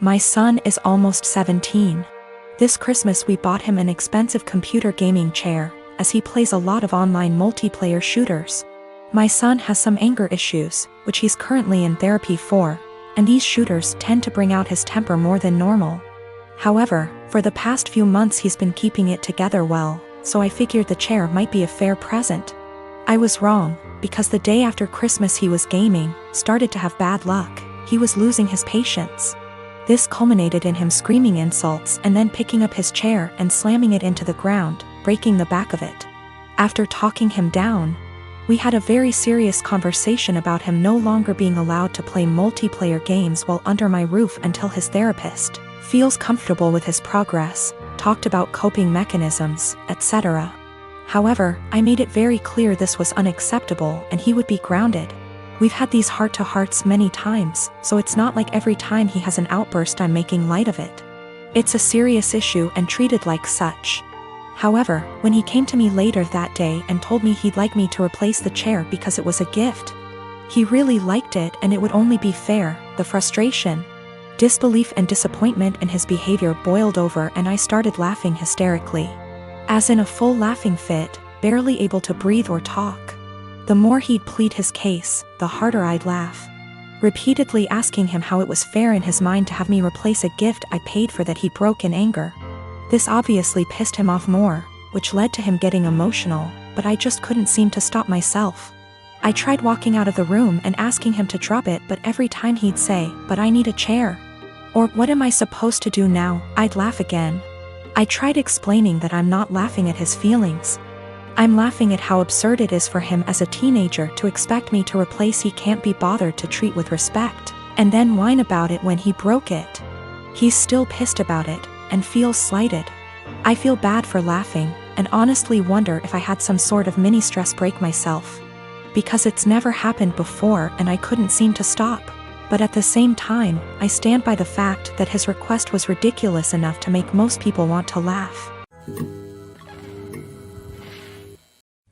My son is almost 17. This Christmas we bought him an expensive computer gaming chair, as he plays a lot of online multiplayer shooters. My son has some anger issues, which he's currently in therapy for, and these shooters tend to bring out his temper more than normal. However, for the past few months he's been keeping it together well, so I figured the chair might be a fair present. I was wrong, because the day after Christmas he was gaming, started to have bad luck. He was losing his patience. This culminated in him screaming insults and then picking up his chair and slamming it into the ground, breaking the back of it. After talking him down, we had a very serious conversation about him no longer being allowed to play multiplayer games while under my roof until his therapist feels comfortable with his progress, talked about coping mechanisms, etc. However, I made it very clear this was unacceptable and he would be grounded. We've had these heart-to-hearts many times, so it's not like every time he has an outburst I'm making light of it. It's a serious issue and treated like such. However, when he came to me later that day and told me he'd like me to replace the chair because it was a gift, he really liked it and it would only be fair, the frustration, disbelief and disappointment in his behavior boiled over and I started laughing hysterically. As in a full laughing fit, barely able to breathe or talk. The more he'd plead his case, the harder I'd laugh. Repeatedly asking him how it was fair in his mind to have me replace a gift I paid for that he broke in anger. This obviously pissed him off more, which led to him getting emotional, but I just couldn't seem to stop myself. I tried walking out of the room and asking him to drop it, but every time he'd say, "But I need a chair." Or, "What am I supposed to do now?" I'd laugh again. I tried explaining that I'm not laughing at his feelings. I'm laughing at how absurd it is for him as a teenager to expect me to replace he can't be bothered to treat with respect, and then whine about it when he broke it. He's still pissed about it, and feels slighted. I feel bad for laughing, and honestly wonder if I had some sort of mini stress break myself. Because it's never happened before and I couldn't seem to stop. But at the same time, I stand by the fact that his request was ridiculous enough to make most people want to laugh.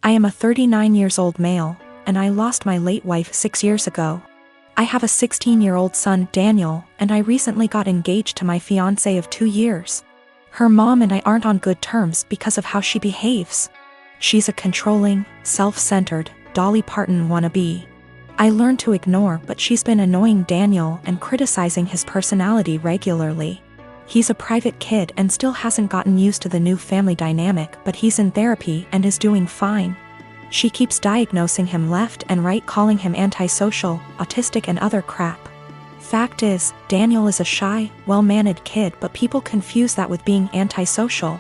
I am a 39 years old male, and I lost my late wife 6 years ago. I have a 16-year-old son, Daniel, and I recently got engaged to my fiancé of 2 years. Her mom and I aren't on good terms because of how she behaves. She's a controlling, self-centered, Dolly Parton wannabe. I learned to ignore, but she's been annoying Daniel and criticizing his personality regularly. He's a private kid and still hasn't gotten used to the new family dynamic, but he's in therapy and is doing fine. She keeps diagnosing him left and right, calling him antisocial, autistic and other crap. Fact is, Daniel is a shy, well-mannered kid, but people confuse that with being antisocial.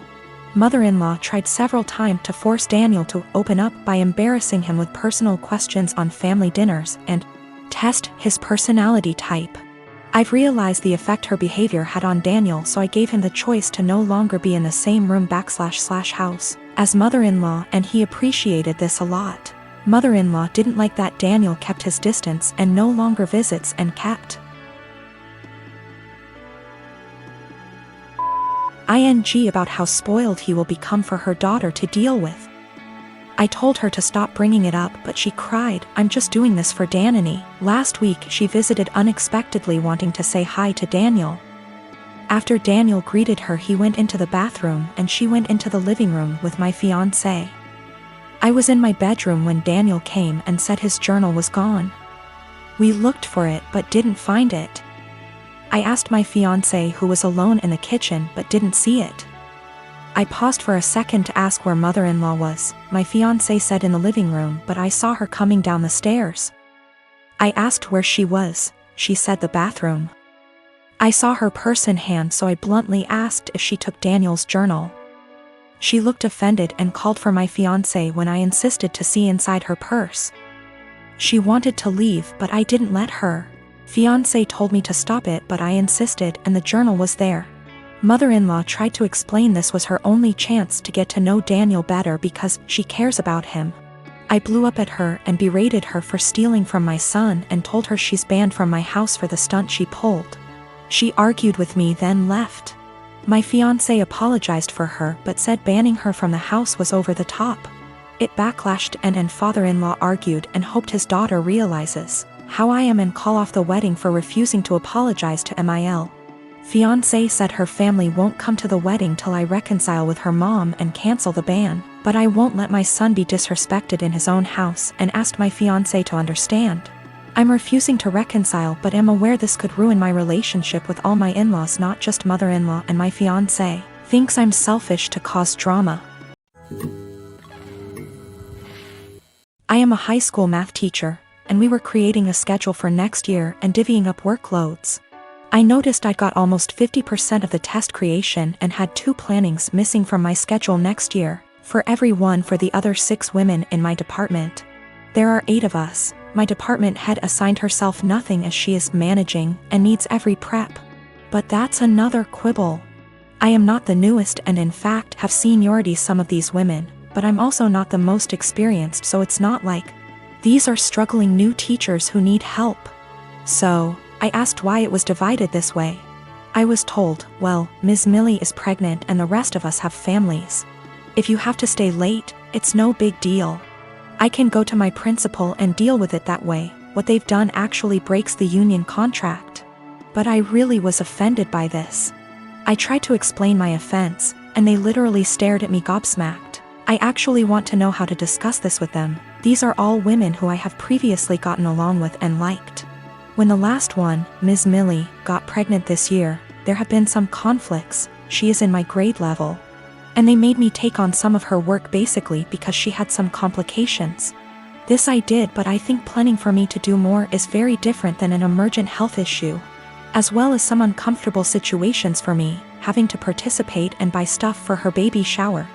Mother-in-law tried several times to force Daniel to open up by embarrassing him with personal questions on family dinners and test his personality type. I've realized the effect her behavior had on Daniel, so I gave him the choice to no longer be in the same room / house as mother-in-law, and he appreciated this a lot. Mother-in-law didn't like that Daniel kept his distance and no longer visits and kept ing about how spoiled he will become for her daughter to deal with. I told her to stop bringing it up, but she cried, "I'm just doing this for Danny." Last week she visited unexpectedly, wanting to say hi to Daniel. After Daniel greeted her, he went into the bathroom and she went into the living room with my fiancé. I was in my bedroom when Daniel came and said his journal was gone. We looked for it but didn't find it. I asked my fiancé, who was alone in the kitchen, but didn't see it. I paused for a second to ask where mother-in-law was. My fiancé said in the living room, but I saw her coming down the stairs. I asked where she was. She said the bathroom. I saw her purse in hand, so I bluntly asked if she took Daniel's journal. She looked offended and called for my fiancé when I insisted to see inside her purse. She wanted to leave, but I didn't let her. Fiancé told me to stop it, but I insisted, and the journal was there. Mother-in-law tried to explain this was her only chance to get to know Daniel better because she cares about him. I blew up at her and berated her for stealing from my son and told her she's banned from my house for the stunt she pulled. She argued with me, then left. My fiancé apologized for her but said banning her from the house was over the top. It backlashed and father-in-law argued and hoped his daughter realizes how I am and call off the wedding for refusing to apologize to Mil. Fiancé said her family won't come to the wedding till I reconcile with her mom and cancel the ban, but I won't let my son be disrespected in his own house and asked my fiancé to understand. I'm refusing to reconcile but am aware this could ruin my relationship with all my in-laws, not just mother-in-law, and my fiancé thinks I'm selfish to cause drama. I am a high school math teacher, and we were creating a schedule for next year and divvying up workloads. I noticed I got almost 50% of the test creation and had 2 plannings missing from my schedule next year, for every one for the other 6 women in my department. There are 8 of us. My department head assigned herself nothing as she is managing and needs every prep. But that's another quibble. I am not the newest and in fact have seniority some of these women, but I'm also not the most experienced, so it's not like these are struggling new teachers who need help. So, I asked why it was divided this way. I was told, well, Ms. Millie is pregnant and the rest of us have families. If you have to stay late, it's no big deal. I can go to my principal and deal with it that way. What they've done actually breaks the union contract. But I really was offended by this. I tried to explain my offense, and they literally stared at me gobsmacked. I actually want to know how to discuss this with them. These are all women who I have previously gotten along with and liked. When the last one, Ms. Millie, got pregnant this year, there have been some conflicts. She is in my grade level. And they made me take on some of her work basically because she had some complications. This I did, but I think planning for me to do more is very different than an emergent health issue. As well as some uncomfortable situations for me, having to participate and buy stuff for her baby shower.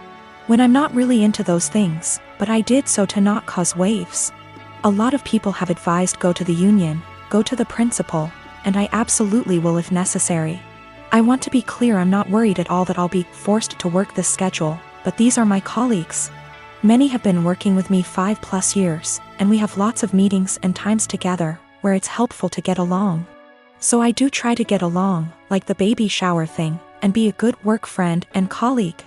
When I'm not really into those things, but I did so to not cause waves. A lot of people have advised go to the union, go to the principal, and I absolutely will if necessary. I want to be clear, I'm not worried at all that I'll be forced to work this schedule, but these are my colleagues. Many have been working with me 5+ years, and we have lots of meetings and times together, where it's helpful to get along. So I do try to get along, like the baby shower thing, and be a good work friend and colleague.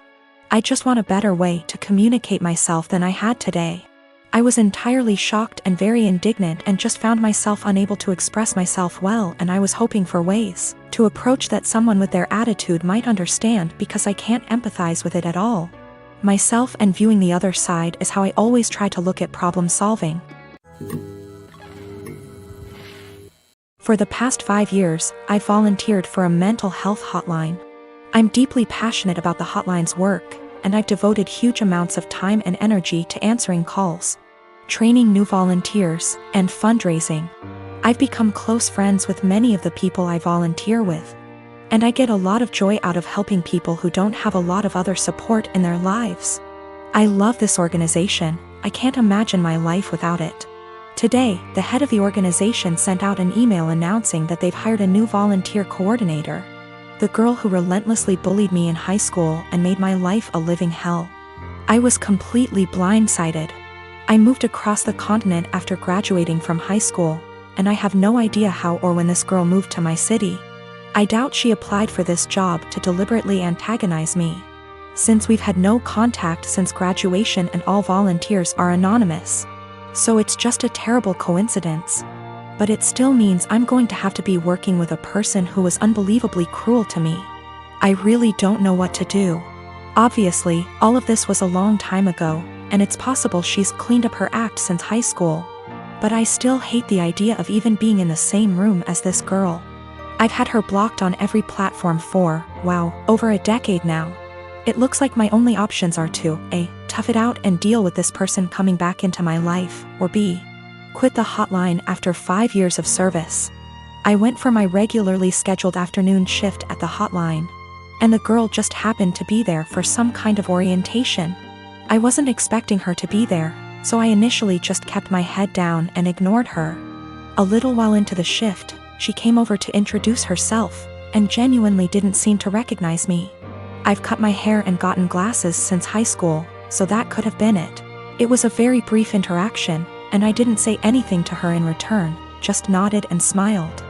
I just want a better way to communicate myself than I had today. I was entirely shocked and very indignant and just found myself unable to express myself well, and I was hoping for ways to approach that someone with their attitude might understand because I can't empathize with it at all. Myself and viewing the other side is how I always try to look at problem solving. For the past 5 years, I volunteered for a mental health hotline. I'm deeply passionate about the hotline's work, and I've devoted huge amounts of time and energy to answering calls, training new volunteers, and fundraising. I've become close friends with many of the people I volunteer with, and I get a lot of joy out of helping people who don't have a lot of other support in their lives. I love this organization. I can't imagine my life without it. Today, the head of the organization sent out an email announcing that they've hired a new volunteer coordinator. The girl who relentlessly bullied me in high school and made my life a living hell. I was completely blindsided. I moved across the continent after graduating from high school, and I have no idea how or when this girl moved to my city. I doubt she applied for this job to deliberately antagonize me, since we've had no contact since graduation and all volunteers are anonymous. So it's just a terrible coincidence. But it still means I'm going to have to be working with a person who was unbelievably cruel to me. I really don't know what to do. Obviously, all of this was a long time ago, and it's possible she's cleaned up her act since high school. But I still hate the idea of even being in the same room as this girl. I've had her blocked on every platform for, wow, over a decade now. It looks like my only options are to A, tough it out and deal with this person coming back into my life, or B, quit the hotline after 5 years of service. I went for my regularly scheduled afternoon shift at the hotline, and the girl just happened to be there for some kind of orientation. I wasn't expecting her to be there, so I initially just kept my head down and ignored her. A little while into the shift, she came over to introduce herself, and genuinely didn't seem to recognize me. I've cut my hair and gotten glasses since high school, so that could have been it. It was a very brief interaction, and I didn't say anything to her in return, just nodded and smiled.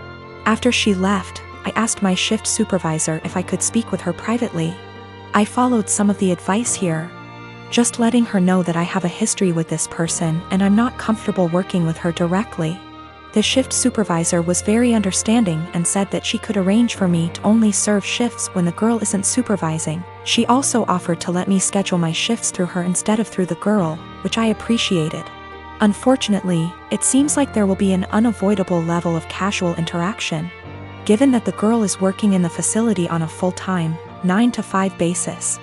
After she left, I asked my shift supervisor if I could speak with her privately. I followed some of the advice here, just letting her know that I have a history with this person and I'm not comfortable working with her directly. The shift supervisor was very understanding and said that she could arrange for me to only serve shifts when the girl isn't supervising. She also offered to let me schedule my shifts through her instead of through the girl, which I appreciated. Unfortunately, it seems like there will be an unavoidable level of casual interaction. Given that the girl is working in the facility on a full-time, 9-to-5 basis.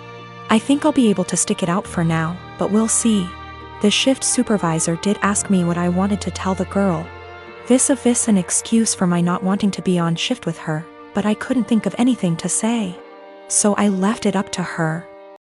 I think I'll be able to stick it out for now, but we'll see. The shift supervisor did ask me what I wanted to tell the girl. Vis-a-vis an excuse for my not wanting to be on shift with her, but I couldn't think of anything to say. So I left it up to her.